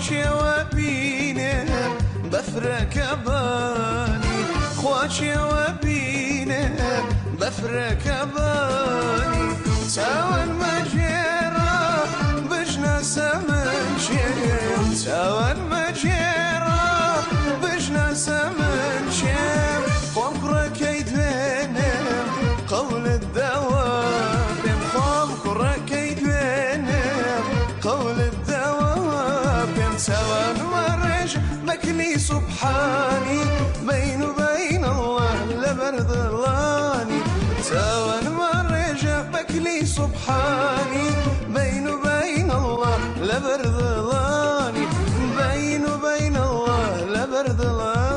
خواچه و بینه بفرک بانی خواچه و بینه بفرک بانی تاون مجرا بجناس من شم تاون مجرا بجناس من شم فكر كيدنم قول الدواب فكر كيدنم قول الدواب تاون مرج مكلي سبحاني بين وبين الله لبرد اللاني تاون مرج مكلي سبحاني بين وبين الله لبرد اللاني بين وبين الله لبرد اللاني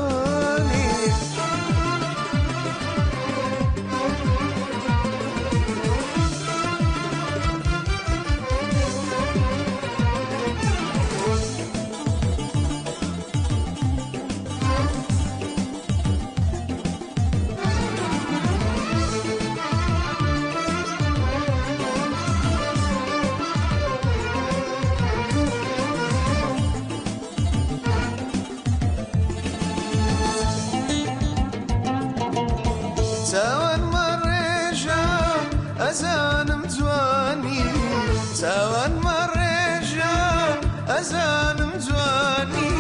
تاون مرجع أزانم جواني تاون مرجع أزانم جواني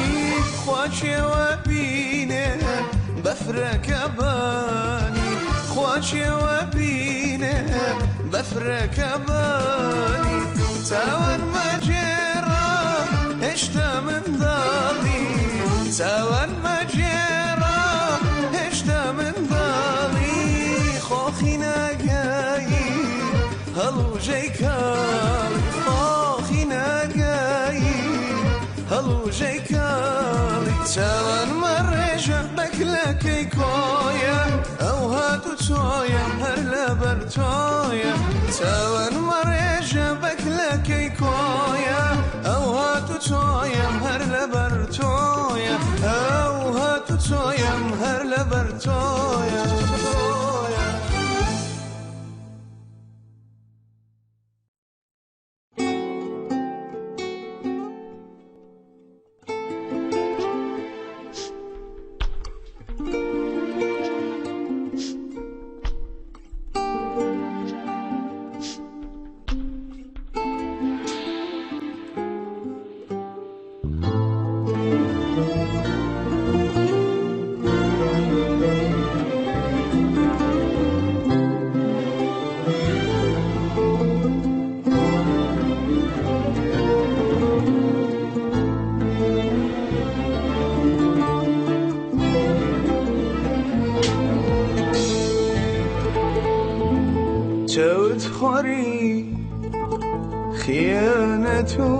خواچه و بینه بفرک بانی خواچه و بینه بفرک بانی تاون مجرا هشتا من دالی تاون مجرا هشتا من دالی خوخی نگایی هلو جیکال خوخی نگایی هلو جیکال تاون مرجع بکلکی کویا او هاتو تویا هر لبر تویا تاون مرجع بکلکی کویا او هاتو تویا هر لبر تویا او هاتو تویا هر لبر تویا چوت خوری خیانتو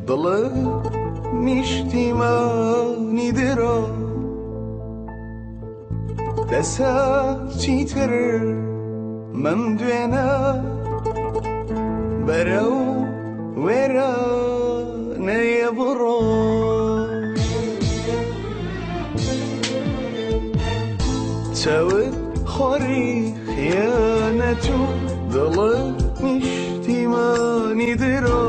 دل نیشتیمانی درا دسا چیتر من دوینا برو ورا نیبرو چوت خوری خیانتو دل نیشتیمانی درا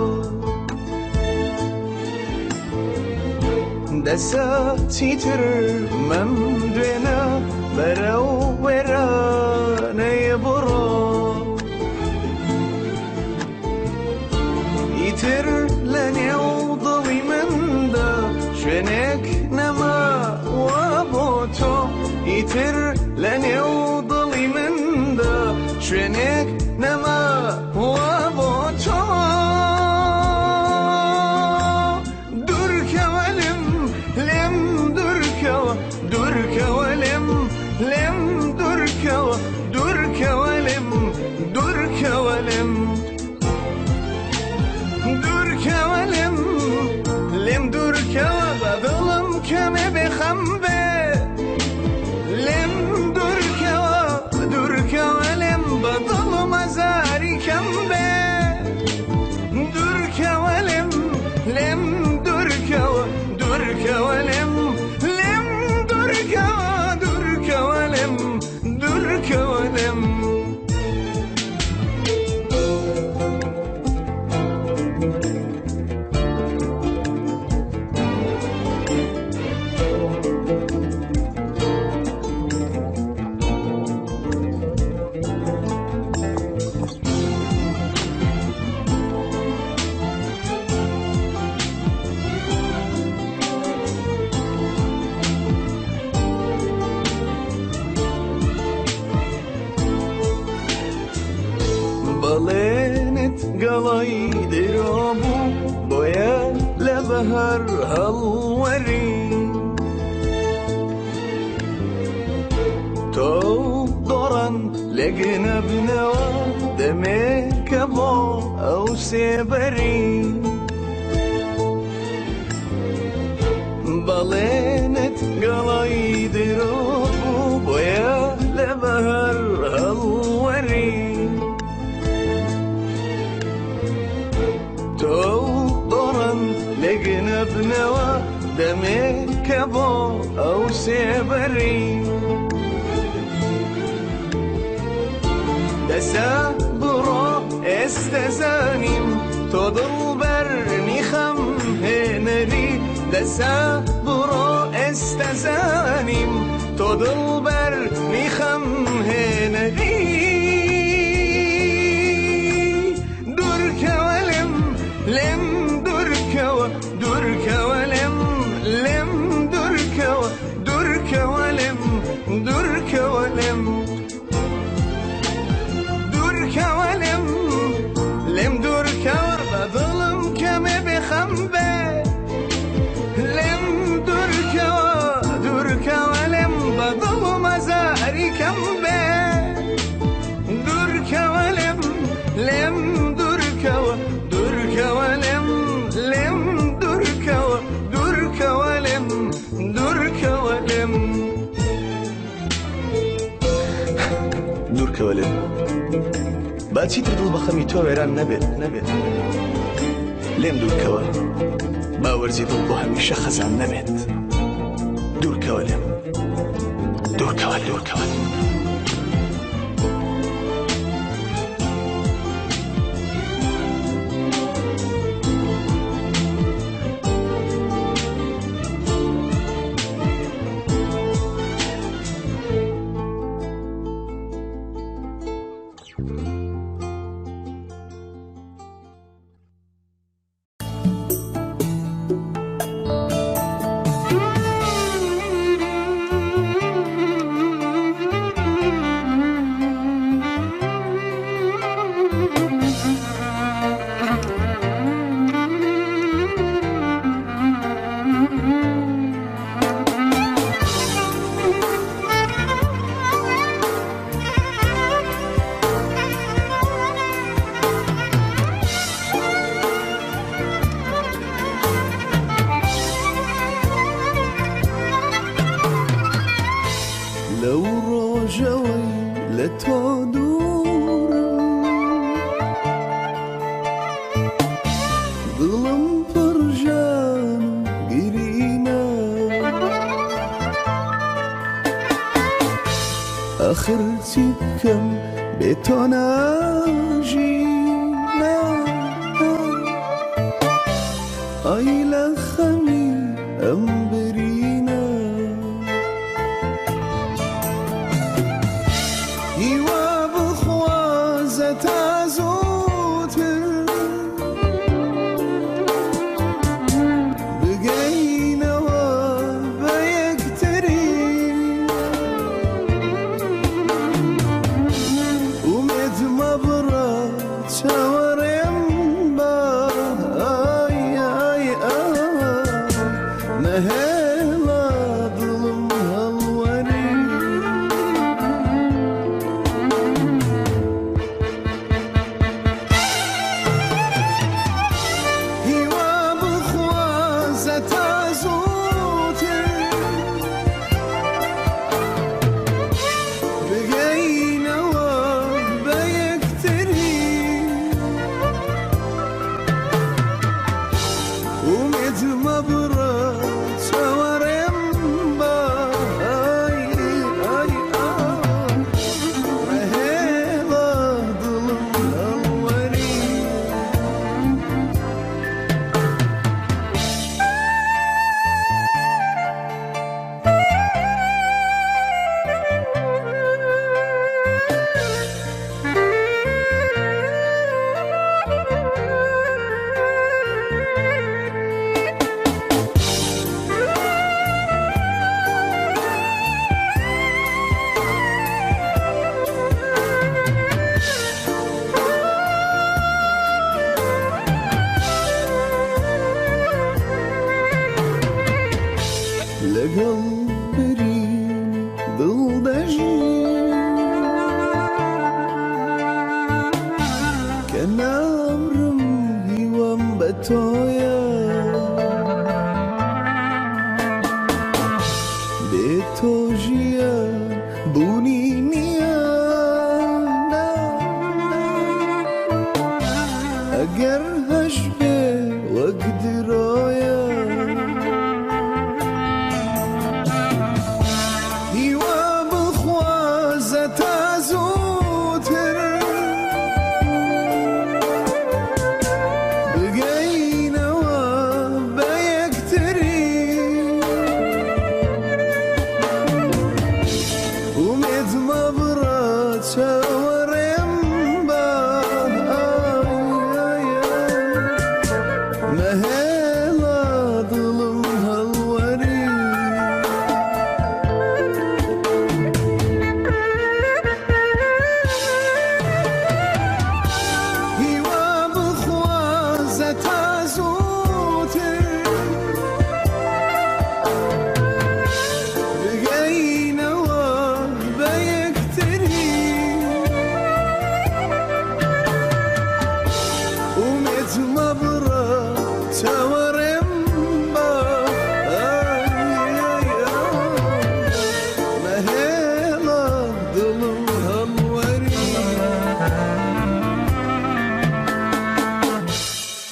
دسا تیتر من دوینا برو ورا نیبرو ایتر لنیو ضوی من دا شنک نما و بوتو ایتر لنیو ضوی من دا شنک نما و بوتو دركوا لم دركوا بلينت قلي درابو بويا لبهر هالوري تو ضرن لقنا بنوا دمك ابو او سيبري بلينت قلي درابو بويا لبهر هالوري تو ضرن لقنا بنوا دمك ابو او سيبري دسا برا استزانيم تضل برني خم هنري دسا برا استزانيم تضل برني خم هنري درك ولم لم درك ودرك ولم لم درك ودرك ولم درك ولم ولم لم درك وبظلم كم بخنبه لم درك ودرك ولم بظلم زهري كم به درك ولم لم درك ودرك ولم لم درك ودرك ولم درك ولم درك ولم باچی تر دڵ بەخەمی تۆ وێران نەبێت لێم دوورکەوە باوەرزی دڵ بۆ هەمیشە خەزان نەبێت دوورکەوە لێم دوورکەوە لو ڕۆژەوەی لە تۆ دوورم دڵم پڕژان و گرینە ئاخر چی بکەم بێ تۆ ناژینە ئای لە خەمی ئەم برینە هیوا بخوازە تا زووتر بگەینەوە بە یەکتری ومێد مەبڕە چاوەڕێم بە نەهێڵە دڵم هەڵوەری گەر هەش بێ وەک درۆیە هیوا بخوازە تا زووتر بگەینەوە بە یەکتری ومێد مەبڕە چاوەڕێم بە مەهێڵە دڵم هەڵوەری هیوا بخوازە تا زووتر بگەینەوە بە یەکتری ومێد مەبڕە چاوەڕێم بە مەهێڵە دڵم هەڵوەری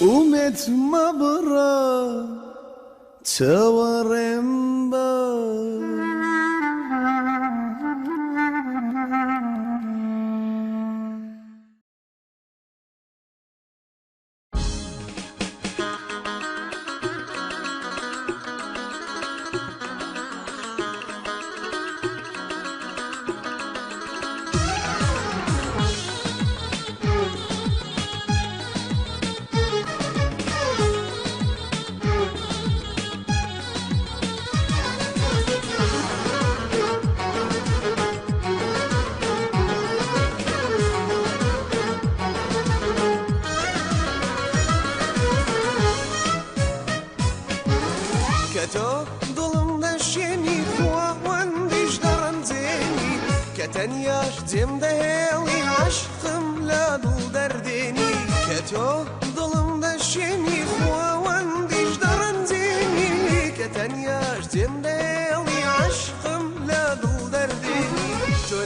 ومێد مەبڕە چاوەڕێم بە کە تۆ دڵم دەشێنی خواوەندیش دەڕەنجێنی کە تەنیاش جێم دەهێڵی عەشقم لە دڵ دەردێنی کە تۆ دڵم دەشێنی خواوەندیش دەڕەنجێنی کە تەنیاش جێم دەهێڵی عەشقم لە دڵ دەردێنی تۆ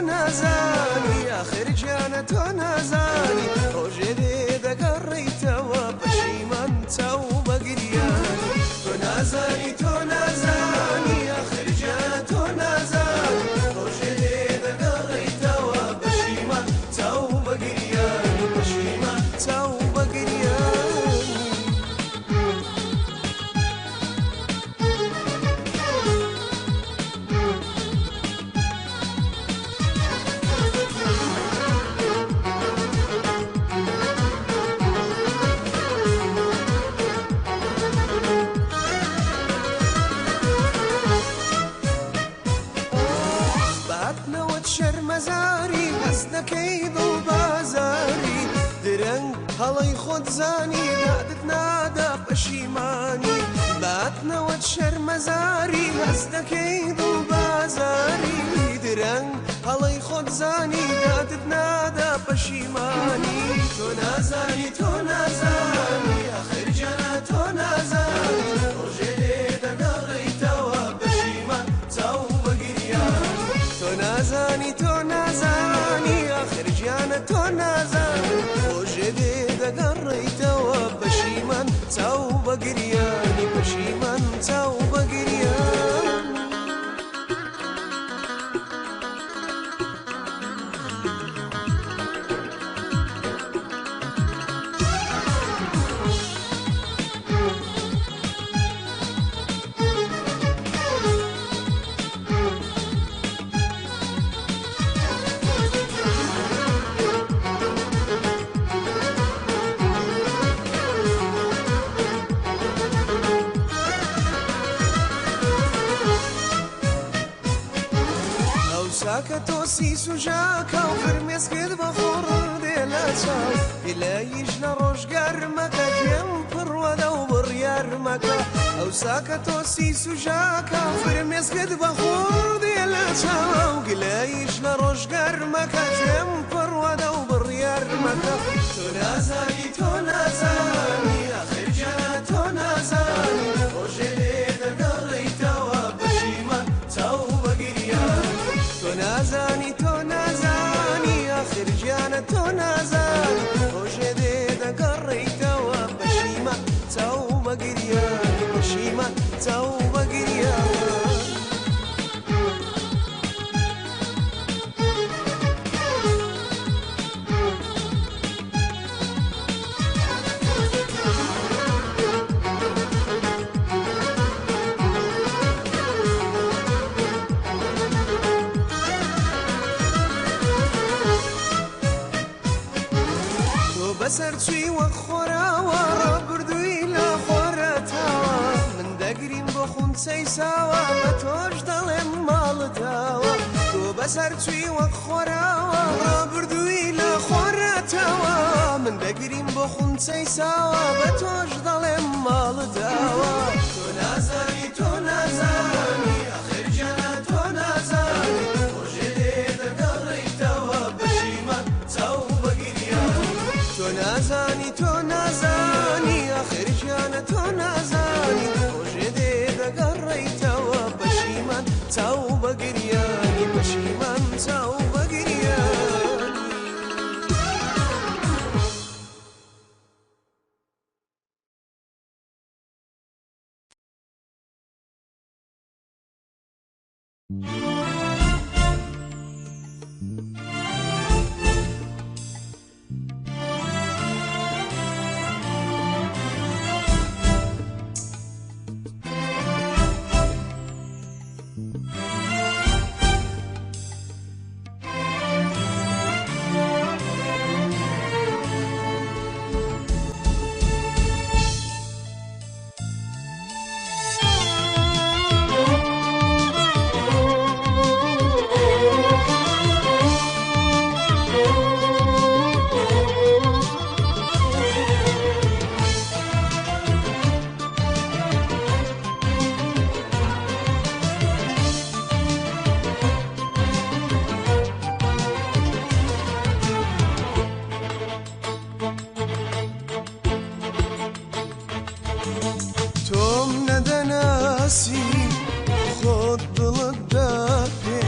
نازانی ئاخر گیانە تۆ نازانی ڕۆژێ دێ دەگەڕێیتەوە پەشیمان چاو بەگریان تۆ نازانی ئاخر گیانە تۆ نازانی ڕۆژێ دێ دەگەڕێیتەوە پەشیمان چاو بەگریان پەشیمان چاو بەگریان شەرمەزاری هەست نەکەی دڵ بازاری درەنگ هەڵەی خۆت زانی یادت نادا پەشیمانی باتنەوەت شەرمەزاری هەست نەکەی دڵ بازاری درەنگ هەڵەی خۆت زانی یادت نادا پەشیمانی تۆ نازانی ئاخر جەنە تۆ نازانی ڕۆژێ لێ دەگەڕێیتەوە پەشیمان چاو بەگریان تۆ نازانی ئاخر گیانە تۆ نازانی ڕۆژێ دێ دەگەڕێیتەوە پەشیمان چاو بەگریانی پەشیمان چاو بەگریان ساکە تۆسی سوژاکە و فرمێسکرد بە خۆڕ دێ لە چاو ئیلاییش لە ڕۆژگارمەکە گوێم پڕوەدە و بڕیارمەکە ئەو ساکە تۆسی سوژاکە و فرمێسکرد بە خۆڕ دێ لە چاو گلاییش لە ڕۆژگارمەکە گوێم پڕوەدە و بڕیارمەکە تۆ نازانی ئاخر گیانە تۆ نازانی ڕۆژێ لێ دەگەڕێیتەوە پەشیمان چاو بەگریان تۆ نازانی ئاخر گیانە تۆ نازانی ڕۆژێ دێ بەسەر چوی وەک خۆراوە ڕابردووی لە خۆرەتاوە من دەگریم بۆ خونچەی ساوە بە تۆش دەڵێم ماڵتاوە تۆ بەسەر چوی وەک خۆراوە ڕابردووی لە خۆرەتاوە من دەگریم بۆ خونچەی ساوە بە تۆش دەڵێم ماڵتاوە تۆ نازانی تۆ نازانی ئەخر جەنە تۆ نازانی خۆشێ لێ دەگەڕێیتەوە پەشیمان چاو تو نازانی تو نازانی آخر جان تو نازانی خوشی دی دگریتوا پشیمان چاو بگریانی پشیمان چاو بگریانی خود دلت دافی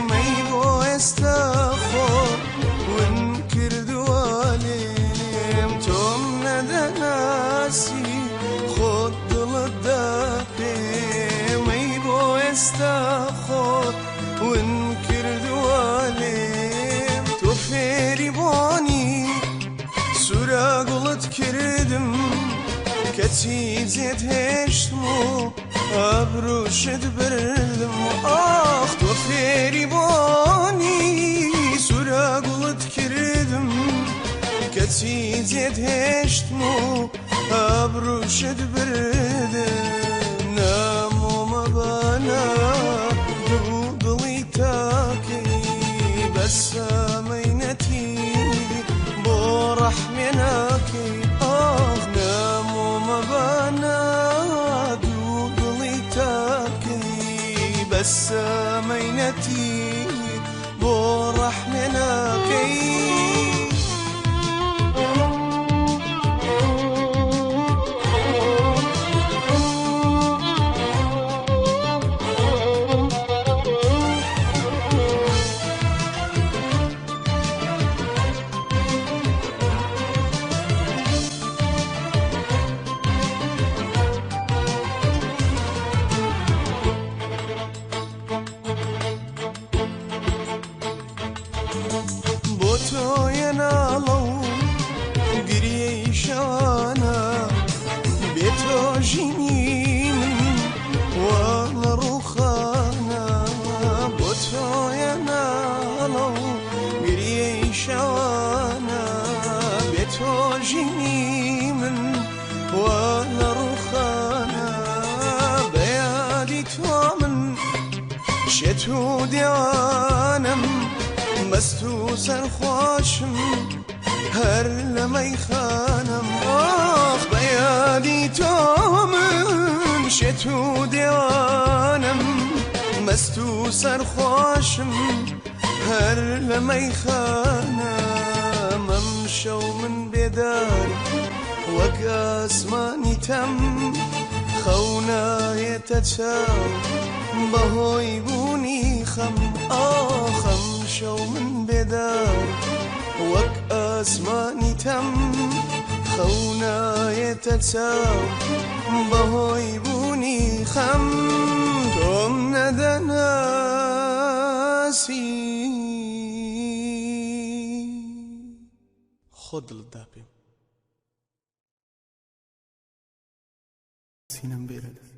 می باستخور ون کردوالیم توم ندانسی خود دلت دافی می باستخور ون کردوالیم تو فری بانی سراغلت کردم کتی زد هشتمو ابروشت بردم آخ تو فری بانی سراغلت کردم کتی زد هشتمو ابروشت بردم نامو مبانا دو دلی تاکی بس مینتی بو رحمناکی آخ نامو مبانا بس مينتي بو رحمناكي توی نالو گریه شوانا به تو جینی من والا روخانا با توی نالو گریه شوانا به تو جینی من والا روخانا بیادی تو من شتو دیوانم مستو سرخوشم هر لمی خانم آخ بیادی تو من شتو دیوانم مستو سرخوشم هر لمی خانم امشو من بیداری وک اسمانی تم خونای تچاو بهوی بونی خم آخم شو من بدار وك اسماني تم خونا يتساو بهوي بوني خم توم ندناسي خود الدابي سينم بيرد